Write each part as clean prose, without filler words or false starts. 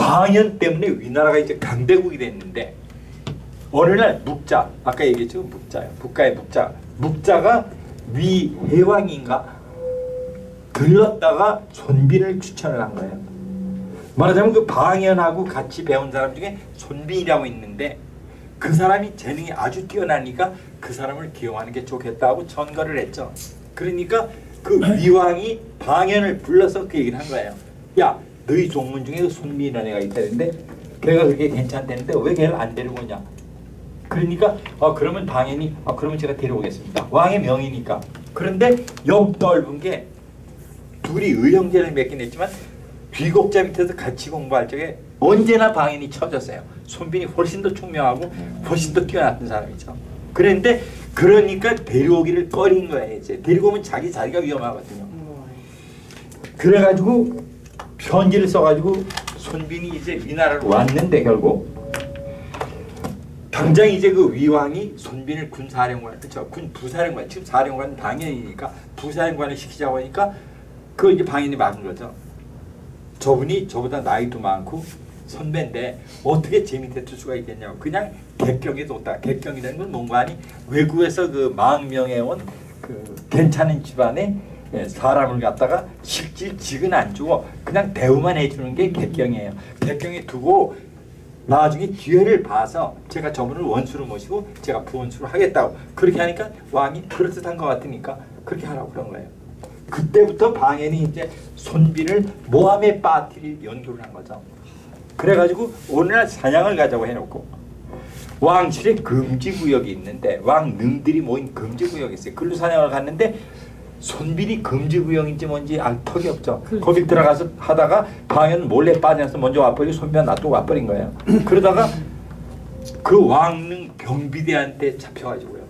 방연 때문에 위나라가 이제 강대국이 됐는데 어느 날 묵자, 아까 얘기했죠, 묵자요. 북가의 묵자. 묵자가 위해왕인가 들렀다가 손빈을 추천을 한 거예요. 말하자면 그 방연하고 같이 배운 사람 중에 손빈이라고 있는데 그 사람이 재능이 아주 뛰어나니까 그 사람을 기용하는 게 좋겠다고 전거를 했죠. 그러니까 그 위왕이 방연을 불러서 그 얘기를 한 거예요. 야, 너희 종문 중에 그 손빈이라는 애가 있다는데 걔가 그렇게 괜찮다는데 왜 걔를 안 데리고 오냐. 그러니까 그러면 방연이 그러면 제가 데려오겠습니다. 왕의 명이니까. 그런데 옆넓은 게 둘이 의형제를 맺긴 했지만 귀국자 밑에서 같이 공부할 적에 언제나 방연이 쳐졌어요. 손빈이 훨씬 더 총명하고 훨씬 더 뛰어났던 사람이죠. 그런데 그러니까 데려오기를 꺼린 거예요. 이제 데리고 오면 자기가 위험하거든요. 그래가지고 편지를 써가지고 손빈이 이제 위나라로 왔는데 결국 당장 이제 그 위왕이 손빈을 군사령관, 군 부사령관, 지금 사령관 방연이니까 부사령관을 시키자고 하니까 그 이제 방연이 막은 거죠. 저분이 저보다 나이도 많고 선배인데 어떻게 제 밑에 둘 수가 있겠냐고. 그냥 객경에 뒀다. 객경이라는 건 뭔가 하니 외국에서 그 망명해 온 그 괜찮은 집안에 사람을 갖다가 직은 안 주고 그냥 대우만 해주는 게 객경이에요. 객경에 두고 나중에 기회를 봐서 제가 저분을 원수로 모시고 제가 부원수로 하겠다고 그렇게 하니까 왕이 그럴듯한 것 같으니까 그렇게 하라고 그런 거예요. 그때부터 방연이 이제 손빈을 모함에 빠뜨릴 연구를 한 거죠. 그래가지고 오늘날 사냥을 가자고 해놓고 왕실에 금지구역이 있는데 왕능들이 모인 금지구역이 있어요. 글로 사냥을 갔는데 손빈이 금지구역인지 뭔지 알 턱이 없죠. 그렇죠. 거기 들어가서 하다가 방연 몰래 빠져서 먼저 와버리고 손빈은 놔두고 와버린 거예요. 그러다가 그 왕능 경비대한테 잡혀가지고요.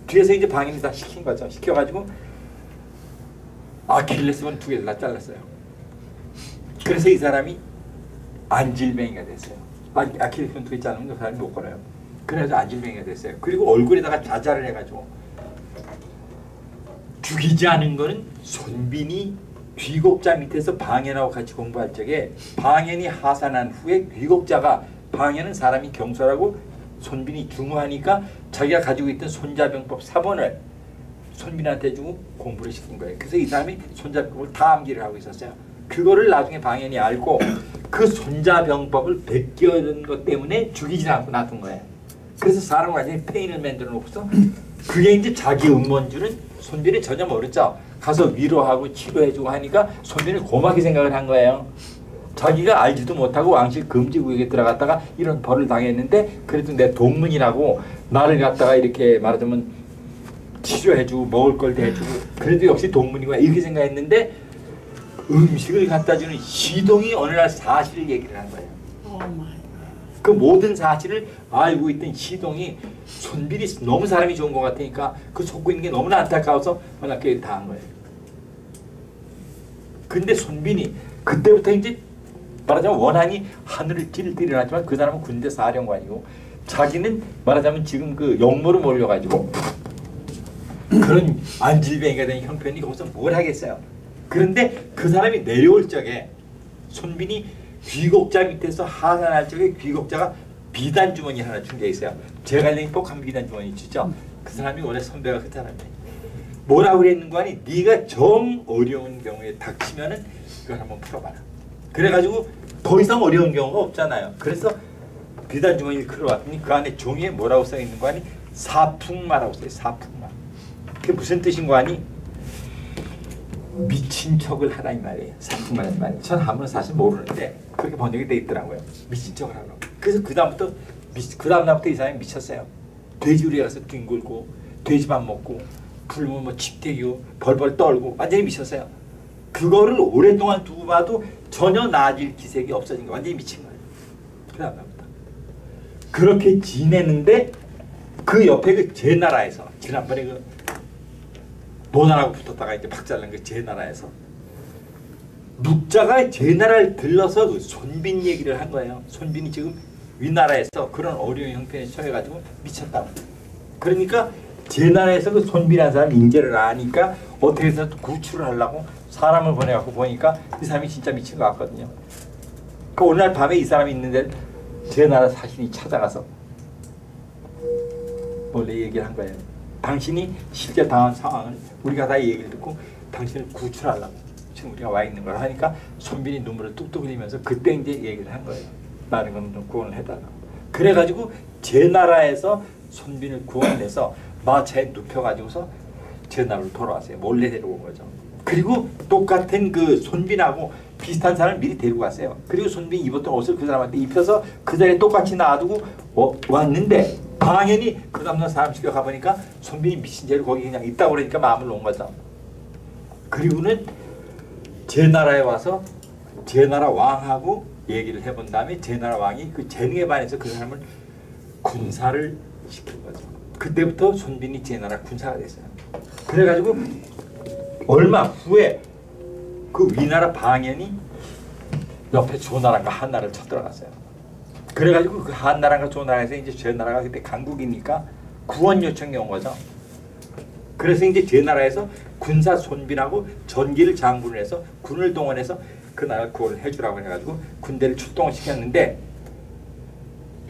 뒤에서 이제 방연이 다 시킨 거죠. 시켜가지고 아킬레스건 2개를 다 잘랐어요. 그래서 이 사람이 안질뱅이가 됐어요. 아킬레스건 2개 자르면 그 사람이 못 걸어요. 그래서 안질뱅이가 됐어요. 그리고 얼굴에다가 자자를 해가지고 죽이지 않은 거는 손빈이 귀국자 밑에서 방연하고 같이 공부할 적에 방연이 하산한 후에 귀국자가 방연은 사람이 경솔하고 손빈이 중후하니까 자기가 가지고 있던 손자병법 사본을 손빈한테 주고 공부를 시킨 거예요. 그래서 이 사람이 손자병법을 다 암기를 하고 있었어요. 그거를 나중에 방연이 알고 그 손자병법을 베껴든 것 때문에 죽이지 않고 놔둔 거예요. 그래서 사람을 완전히 페인을 만들어 놓고서 그게 이제 자기 음모인줄은 손빈이 전혀 모르죠. 가서 위로하고 치료해주고 하니까 손빈을 고맙게 생각을 한 거예요. 자기가 알지도 못하고 왕실 금지구역에 들어갔다가 이런 벌을 당했는데 그래도 내 동문이라고 나를 갖다가 이렇게 말하자면 치료해주고 먹을 걸 대주고 그래도 역시 동문이구나 이렇게 생각했는데 음식을 갖다 주는 시동이 어느 날 사실을 얘기를 한 거예요. 그 모든 사실을 알고 있던 시동이 손빈이 너무 사람이 좋은 것 같으니까 그 속고 있는 게 너무나 안타까워서 허락하게 다 한 거예요. 근데 손빈이 그때부터 이제 말하자면 원한이 하늘을 찌르 일어났지만 그 사람은 군대 사령관이고 자기는 말하자면 지금 그 역모로 몰려가지고 그런 안질뱅이가 된 형편이 거기서 뭘 하겠어요. 그런데 그 사람이 내려올 적에 손빈이 귀국자 밑에서 하산할 적에 귀국자가 비단 주머니 하나 준 게 있어요. 제가 낸 복한 비단 주머니 주죠. 그 사람이 원래 선배가 그 사람이에요. 뭐라고 그랬는 거 아니? 네가 정 어려운 경우에 닥치면은 이걸 한번 풀어봐라. 그래가지고 더 이상 어려운 경우가 없잖아요. 그래서 비단 주머니를 끌어왔더니 그 안에 종이에 뭐라고 써 있는 거 아니? 사풍마라고 써요. 사풍마. 그게 무슨 뜻인 거 아니? 미친 척을 하라 이 말이에요. 사풍마라는 말이에요. 전 한번은 사실 모르는데 그렇게 번역이 돼 있더라고요. 미친 척을 하라고. 그래서 그 다음부터 이 사람이 미쳤어요. 돼지우리에 가서 뒹굴고 돼지밥 먹고 굶으면 뭐 집대기고 벌벌 떨고 완전히 미쳤어요. 그거를 오랫동안 두고 봐도 전혀 나아질 기색이 없어진 거 완전히 미친 거예요. 그 다음부터 그렇게 지내는데 그 옆에 그 제 나라에서 지난번에 그 노나라하고 붙었다가 이제 박살난 그 제 나라에서 묵자가 제 나라를 들러서 그 손빈 얘기를 한 거예요. 손빈이 지금 위나라에서 그런 어려운 형편에 처해가지고 미쳤다고. 그러니까 제 나라에서 그 손빈이라는 사람 인재를 아니까 어떻게 해서 구출을 하려고 사람을 보내갖고 보니까 이 사람이 진짜 미친 것 같거든요. 그 어느 날 밤에 이 사람이 있는데 제 나라 사신이 찾아가서 원래 얘기를 한 거예요. 당신이 실제 당한 상황을 우리가 다 얘기를 듣고 당신을 구출하려고 지금 우리가 와 있는 걸 하니까 손빈이 눈물을 뚝뚝 흘리면서 그때 이제 얘기를 한 거예요. 다른 건 좀 구원을 해달라고. 그래가지고 제 나라에서 손빈을 구원해서 마차에 눕혀가지고서 제 나라로 돌아왔어요. 몰래 데려온 거죠. 그리고 똑같은 그 손빈하고 비슷한 사람을 미리 데리고 갔어요. 그리고 손빈이 입었던 옷을 그 사람한테 입혀서 그 자리에 똑같이 놔두고 왔는데 방연히 그 다음날 사람 집에 가보니까 손빈이 미친 죄로 거기 그냥 있다고 그러니까 마음을 놓은 거죠. 그리고는 제 나라에 와서 제 나라 왕하고 얘기를 해본 다음에 제 나라 왕이 그 재능에 반해서 그 사람을 군사를 시킨 거죠. 그때부터 손빈이 제 나라 군사가 됐어요. 그래가지고 얼마 후에 그 위나라 방연이 옆에 조나라가 한나라를 쳐들어갔어요. 그래가지고 그 한나라가 조나라에서 이제 제 나라가 그때 강국이니까 구원 요청이 온 거죠. 그래서 이제 제 나라에서 군사 손빈하고 전기를 장군을 해서 군을 동원해서 그 나라를 구원을 해주라고 해가지고 군대를 출동을 시켰는데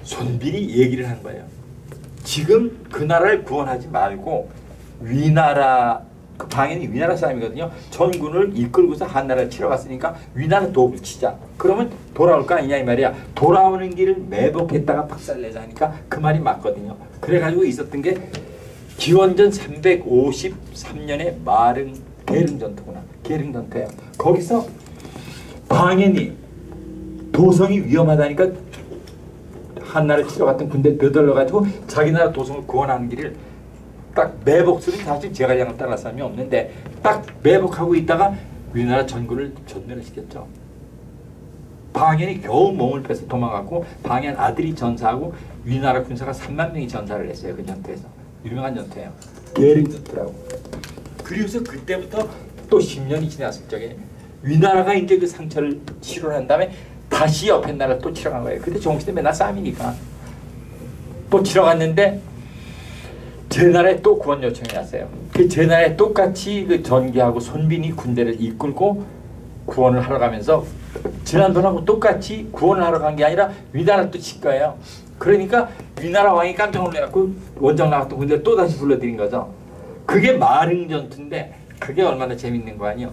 손빈이 얘기를 한 거예요. 지금 그 나라를 구원하지 말고 위나라 그 방연이 위나라 사람이거든요. 전군을 이끌고서 한나라를 치러 갔으니까 위나라 도읍을 치자. 그러면 돌아올 거 아니냐 이 말이야. 돌아오는 길을 매복했다가 박살내자 하니까 그 말이 맞거든요. 그래가지고 있었던 게 기원전 353년에 게릉전투구나. 게릉전투예요. 거기서 방연이 도성이 위험하다니까 한나라를 치러 갔던 군대 너덜러가지고 자기 나라 도성을 구원하는 길을 딱 매복수는 사실 제갈량을 따라갈 사람이 없는데 딱 매복하고 있다가 위나라 전군을 전멸을 시켰죠. 방연이 겨우 몸을 빼서 도망갔고 방연 아들이 전사하고 위나라 군사가 3만 명이 전사를 했어요. 그 전투에서. 유명한 전투예요. 게릉전투라고. 그리고서 그때부터 또 10년이 지났을 적에 위나라가 이제 그 상처를 치료한 다음에 다시 옆에 나라를 또 치러 간 거예요. 그때 종시대 맨날 싸움이니까 또 치러 갔는데 제 나라에 또 구원 요청이 왔어요. 그 제 나라에 똑같이 그 전기하고 손빈이 군대를 이끌고 구원을 하러 가면서 지난번하고 똑같이 구원을 하러 간 게 아니라 위나라를 또 칠 거예요. 그러니까 위나라 왕이 깜짝 놀래갖고 원정 나갔던 군대를 또 다시 불러들인 거죠. 그게 마릉전투인데 그게 얼마나 재밌는 거 아니요.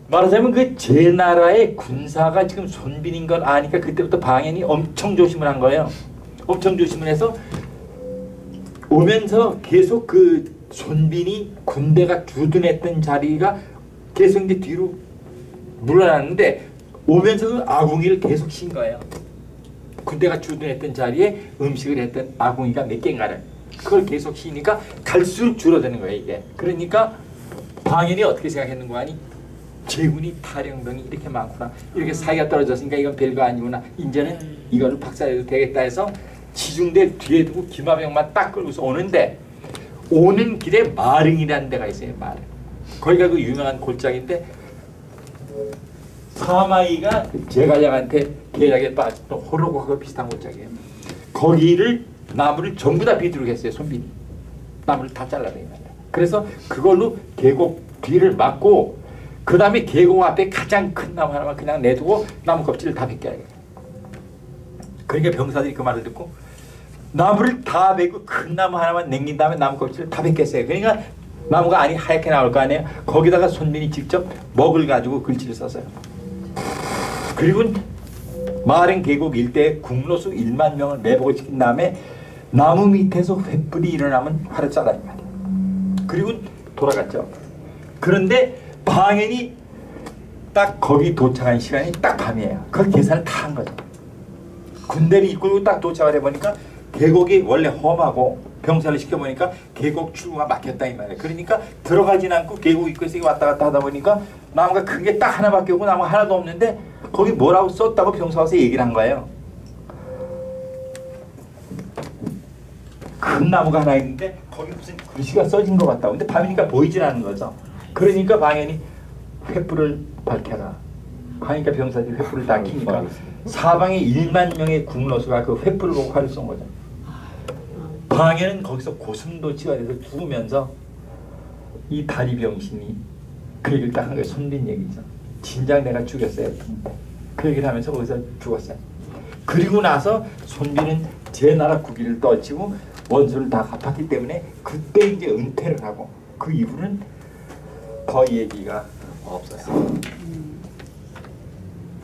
말하자면 그 제 나라의 군사가 지금 손빈인 걸 아니까 그때부터 방연이 엄청 조심을 한 거예요. 엄청 조심을 해서 오면서 계속 그 손빈이 군대가 주둔했던 자리가 계속 이제 뒤로 물러났는데 오면서 그 아궁이를 계속 신 거예요. 군대가 주둔했던 자리에 음식을 했던 아궁이가 몇 개인가를 그걸 계속 쉬니까 갈수록 줄어드는 거예요 이게. 그러니까 방연이 어떻게 생각했는 거 아니? 제군이 탈영병이 이렇게 많구나. 이렇게 사이가 떨어졌으니까 이건 별거 아니구나. 이제는 이거를 박살내도 되겠다 해서 지중대 뒤에 두고 기마병만 딱 끌고서 오는데 오는 길에 마릉이라는 데가 있어요. 마릉. 거기가 그 유명한 골짜기인데 사마이가 제갈량한테 계략에 빠졌던 호로고하고 비슷한 골짜기예요. 거기를 나무를 전부 다 비둘겠어요. 손빈이. 나무를 다 잘라내요. 그래서 그걸로 계곡 뒤를 막고 그 다음에 계곡 앞에 가장 큰 나무 하나만 그냥 내두고 나무 껍질을 다 벗겨야겠어요. 그러니까 병사들이 그 말을 듣고 나무를 다 베고 큰 나무 하나만 남긴 다음에 나무 껍질을 다 벗겼어요. 그러니까 나무가 안이 하얗게 나올 거 아니에요. 거기다가 손빈이 직접 먹을 가지고 글씨를 썼어요. 그리고 마릉 계곡 일대에 국로수 1만 명을 매복을 시킨 다음에 나무 밑에서 횃불이 일어나면 활을 쏴다 이 말이에요. 그리고 돌아갔죠. 그런데 방연이 딱 거기 도착한 시간이 딱 밤이에요. 그걸 계산을 다 한 거죠. 군대를 이끌고 딱 도착을 해보니까 계곡이 원래 험하고 병사를 시켜보니까 계곡 출구가 막혔다 이 말이에요. 그러니까 들어가진 않고 계곡 입구에서 왔다 갔다 하다 보니까 나무가 큰 게 딱 하나밖에 없고 나무 하나도 없는데 거기 뭐라고 썼다고 병사 와서 얘기를 한 거예요. 큰 나무가 하나 있는데 거기 무슨 글씨가 써진 것 같다고. 근데 밤이니까 보이질 않는 거죠. 그러니까 방연이 횃불을 밝혀라 하니까 병사들이 횃불을 다 켜니까 사방에 1만 명의 국로수가 그 횃불을 보고 활을 쏜 거죠. 방연은 거기서 고슴도치가 돼서 죽으면서 이 다리병신이 그 얘기를 딱 한 거예요. 손빈 얘기죠. 진작 내가 죽였어요. 그 얘기를 하면서 거기서 죽었어요. 그리고 나서 손비는 제 나라 국위를 떨치고 원수를 다 갚았기 때문에 그때 이제 은퇴를 하고 그 이후는 더 얘기가 없어요.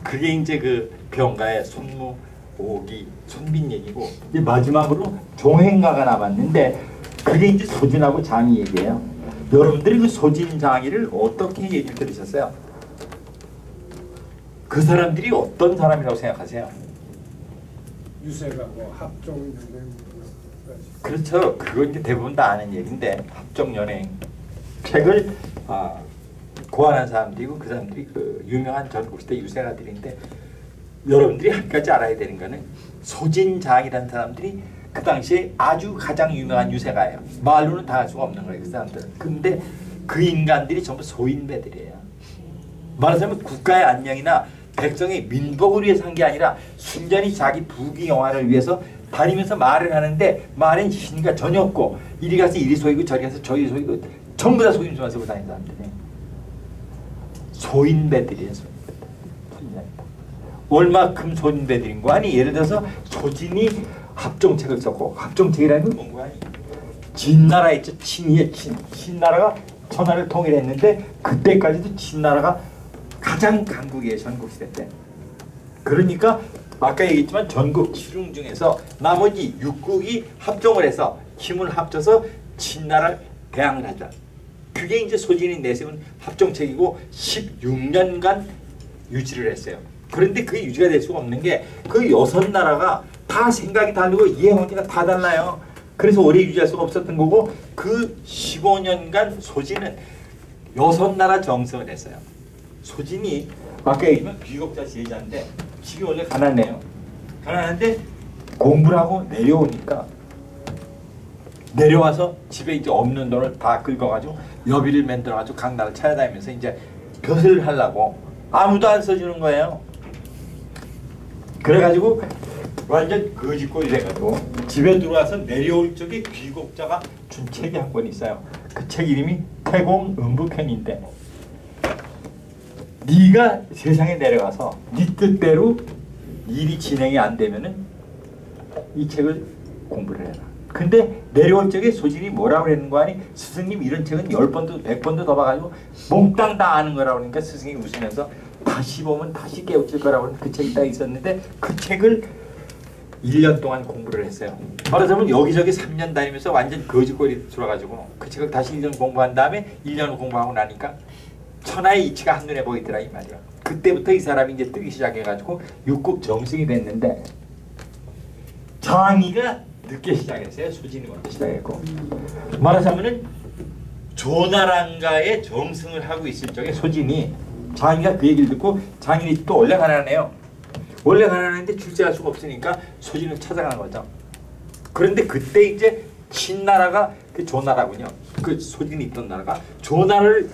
그게 이제 그 병가의 손무, 오기, 손빈 얘기고 이제 마지막으로 종행가가 남았는데 그게 이제 소진하고 장이 얘기예요. 여러분들이 그 소진 장이를 어떻게 얘기를 들으셨어요? 그 사람들이 어떤 사람이라고 생각하세요? 유세가 뭐 합종 연행 그렇죠. 그거 이제 대부분 다 아는 얘기인데 합종 연행 책을 고안한 사람들이고 그 사람들이 그 유명한 전국시대 유세가들인데 여러분들이 한 가지 알아야 되는 거는 소진장이라는 사람들이 그 당시에 아주 가장 유명한 유세가예요. 말로는 다 할 수가 없는 거예요. 그 사람들은. 근데 그 인간들이 전부 소인배들이에요. 말하자면 국가의 안녕이나 백성의 민복을 위해서 한 게 아니라 순전히 자기 부귀 영화를 위해서 다니면서 말을 하는데 말엔 신의가 전혀 없고 이리 가서 이리 소이고 저리 가서 저리 소이고 전부 다 소임수만 쓰고 다니는 사람들이에요. 소인배들이에요. 소인배들. 얼마큼 소인배들인 거 아니? 예를 들어서 소진이 합종책을 썼고 합종책이라는 건 뭔가 아니? 진나라 있죠. 친이의 친. 친나라가 천하를 통일했는데 그때까지도 친나라가 가장 강국이에요. 전국시대 때. 그러니까 아까 얘기했지만 전국 칠흥 중에서 나머지 6국이 합종을 해서 힘을 합쳐서 친나라를 대항을 하자. 그게 이제 소진이 내세운 합종책이고 16년간 유지를 했어요. 그런데 그게 유지가 될 수가 없는 게 그 6나라가 다 생각이 다르고 이해관계가 다 달라요. 그래서 오래 유지할 수가 없었던 거고 그 15년간 소진은 6나라 정성을 했어요. 소진이 아까 얘기했지만 귀국자 지혜자인데 집이 원래 가난해요. 가난한데 공부를 하고 내려오니까 내려와서 집에 이제 없는 돈을 다 긁어가지고 여비를 만들어가지고 각 나라 찾아다니면서 이제 벼슬을 하려고 아무도 안 써주는 거예요. 그래가지고 완전 거짓골이 돼가지고 집에 들어와서 내려올 적에 귀국자가 준 책이 한 권 있어요. 그 책 이름이 태공음북행인데 네가 세상에 내려가서 네 뜻대로 일이 진행이 안 되면은 이 책을 공부를 해라. 근데 내려올 적에 소진이 뭐라고 그러는 거 아니? 스승님 이런 책은 10번도 100번도 더 봐가지고 몽땅 다 아는 거라고 그러니까 스승이 웃으면서 다시 보면 다시 깨우칠 거라고 하는 그 책이 딱 있었는데 그 책을 1년 동안 공부를 했어요. 말하자면 여기저기 3년 다니면서 완전 거짓골이 들어가지고 그 책을 다시 1년 공부한 다음에 1년 공부하고 나니까 천하의 이치가 한눈에 보이더라 이 말이야. 그때부터 이 사람이 이제 뜨기 시작해가지고 육국 정승이 됐는데 장이가 늦게 시작했어요. 소진이 먼저 시작했고 말하자면은 조나랑가의 정승을 하고 있을 적에 소진이 장이가 그 얘기를 듣고 장인이 또 원래 가난해요. 원래 가난한데 출세할 수가 없으니까 소진을 찾아간 거죠. 그런데 그때 이제 친나라가 그 조나라군요. 그 소진이 있던 나라가 조나라를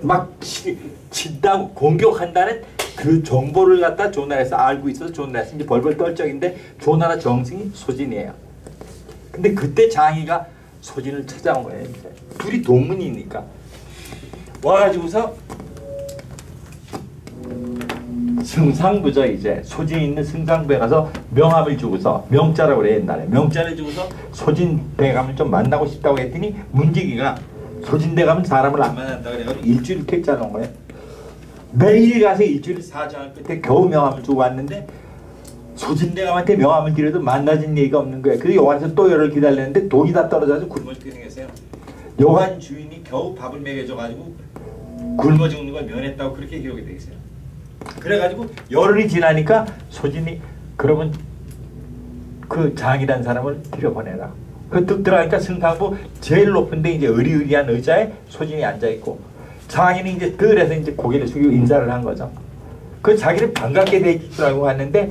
막 친다고 공격한다는 그 정보를 갖다 조나라에서 알고 있어서 조나라에서 이제 벌벌 떨 적인데 조나라 정승이 소진이에요. 근데 그때 장이가 소진을 찾아온 거예요. 이제. 둘이 동문이니까 와가지고서 승상부죠. 이제 소진 있는 승상부에 가서 명함을 주고서 명자라고 그래 옛날에 명자를 주고서 소진 대감을 좀 만나고 싶다고 했더니 문지기가 소진 대감은 사람을 안 만난다 그래가지고 일주일 퇴짜 놓은 거예요. 매일 가서 일주일 사정을 끝에 겨우 명함을 주고 왔는데 소진 대감한테 명함을 드려도 만나진 얘기가 없는 거예요. 그래서 여관에서 또 열흘 기다렸는데 독이 다 떨어져서 굶어 죽게 생겼어요. 여관 주인이 겨우 밥을 먹여줘가지고 굶어 죽는 걸 면했다고 그렇게 기록이 돼 있어요. 그래가지고 열흘이 지나니까 소진이 그러면 그 장이란 사람을 들여보내라. 그 뚝 들어가니까 승상부 제일 높은데 이제 의리의리한 의자에 소진이 앉아있고 장인이 이제 들에서 이제 고개를 숙이고 인사를 한 거죠. 그 자기를 반갑게 될 줄 알고 갔는데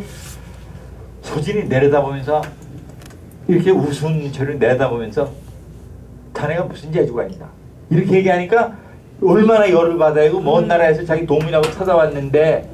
소진이 내려다보면서 이렇게 웃은 저를 내려다보면서 자네가 무슨 재주가 있나 이렇게 얘기하니까 얼마나 열을 받아야 먼 나라에서 자기 동문이라고 찾아왔는데